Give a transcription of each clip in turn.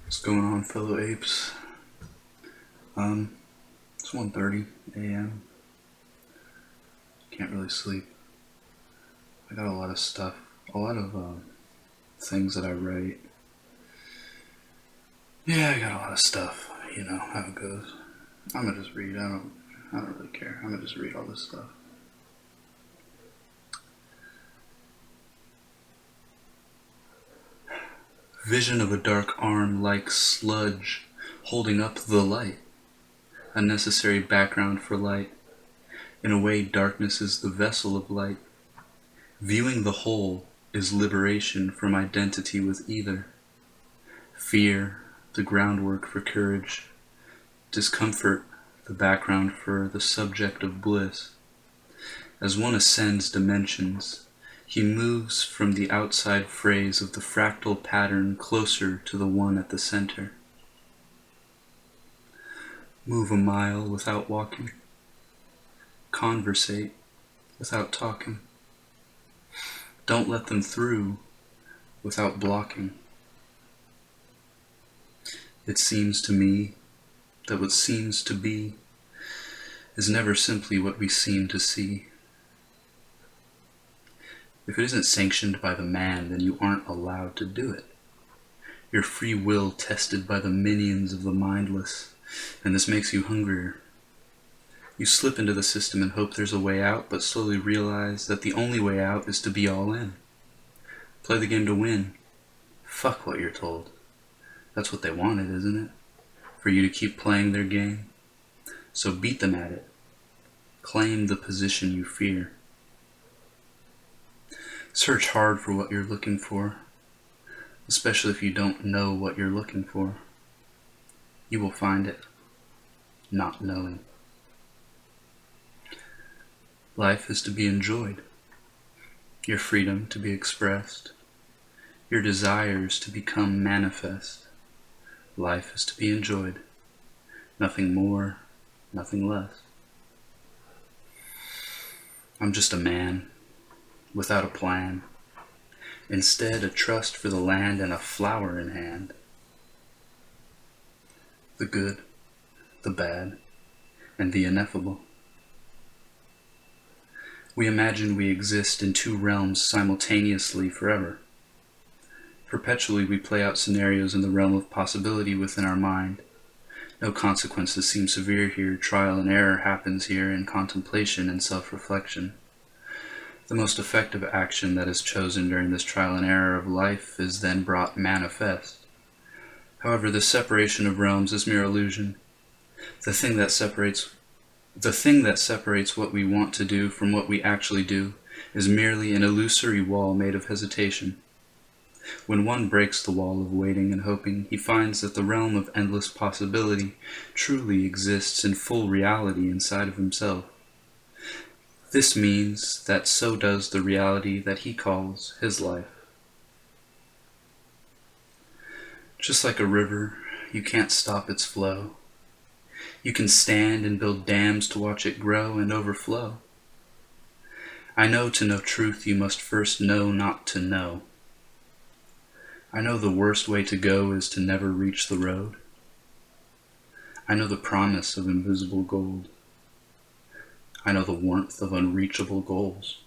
What's going on, fellow apes? It's 1:30 a.m. Can't really sleep. I got a lot of stuff, a lot of things that I write. Yeah, I got a lot of stuff. You know how it goes. I'm gonna just read. I don't really care. I'm gonna just read all this stuff. Vision of a dark arm like sludge holding up the light. A necessary background for light. In a way, darkness is the vessel of light. Viewing the whole is liberation from identity with either. Fear, the groundwork for courage. Discomfort, the background for the subject of bliss. As one ascends dimensions, he moves from the outside phrase of the fractal pattern closer to the one at the center. Move a mile without walking. Conversate without talking. Don't let them through without blocking. It seems to me that what seems to be is never simply what we seem to see. If it isn't sanctioned by the man, then you aren't allowed to do it. Your free will tested by the minions of the mindless, and this makes you hungrier. You slip into the system and hope there's a way out, but slowly realize that the only way out is to be all in. Play the game to win. Fuck what you're told. That's what they wanted, isn't it? For you to keep playing their game. So beat them at it. Claim the position you fear. Search hard for what you're looking for, especially if you don't know what you're looking for. You will find it, not knowing. Life is to be enjoyed, your freedom to be expressed, your desires to become manifest. Life is to be enjoyed, nothing more, nothing less. I'm just a man, without a plan, instead a trust for the land and a flower in hand. The good, the bad, and the ineffable. We imagine we exist in two realms simultaneously forever. Perpetually we play out scenarios in the realm of possibility within our mind. No consequences seem severe here, trial and error happens here in contemplation and self-reflection. The most effective action that is chosen during this trial and error of life is then brought manifest. However, this separation of realms is mere illusion. The thing that separates what we want to do from what we actually do is merely an illusory wall made of hesitation. When one breaks the wall of waiting and hoping, he finds that the realm of endless possibility truly exists in full reality inside of himself. This means that so does the reality that he calls his life. Just like a river, you can't stop its flow. You can stand and build dams to watch it grow and overflow. I know to know truth you must first know not to know. I know the worst way to go is to never reach the road. I know the promise of invisible gold. I know the warmth of unreachable goals.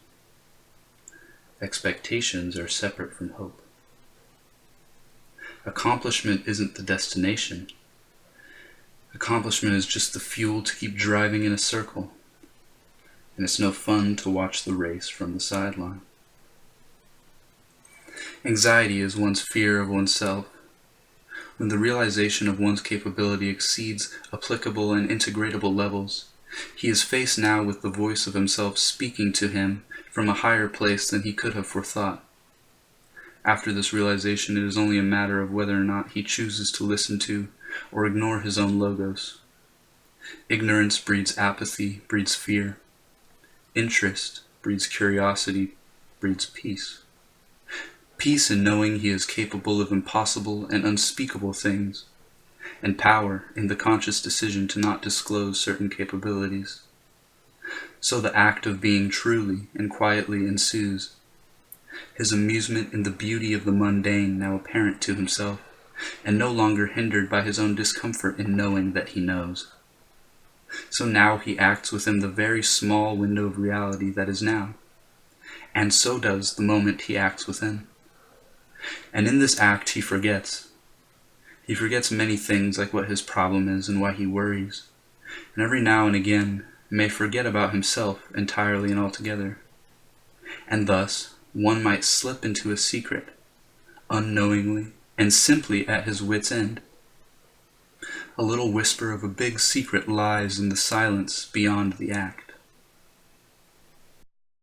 Expectations are separate from hope. Accomplishment isn't the destination. Accomplishment is just the fuel to keep driving in a circle. And it's no fun to watch the race from the sideline. Anxiety is one's fear of oneself. When the realization of one's capability exceeds applicable and integratable levels, he is faced now with the voice of himself speaking to him from a higher place than he could have forethought. After this realization, it is only a matter of whether or not he chooses to listen to or ignore his own logos. Ignorance breeds apathy, breeds fear. Interest breeds curiosity, breeds peace. Peace in knowing he is capable of impossible and unspeakable things, and power in the conscious decision to not disclose certain capabilities. So the act of being truly and quietly ensues. His amusement in the beauty of the mundane now apparent to himself, and no longer hindered by his own discomfort in knowing that he knows. So now he acts within the very small window of reality that is now, and so does the moment he acts within. And in this act he forgets. He forgets many things, like what his problem is and why he worries, and every now and again may forget about himself entirely and altogether. And thus one might slip into a secret, unknowingly and simply at his wit's end. A little whisper of a big secret lies in the silence beyond the act.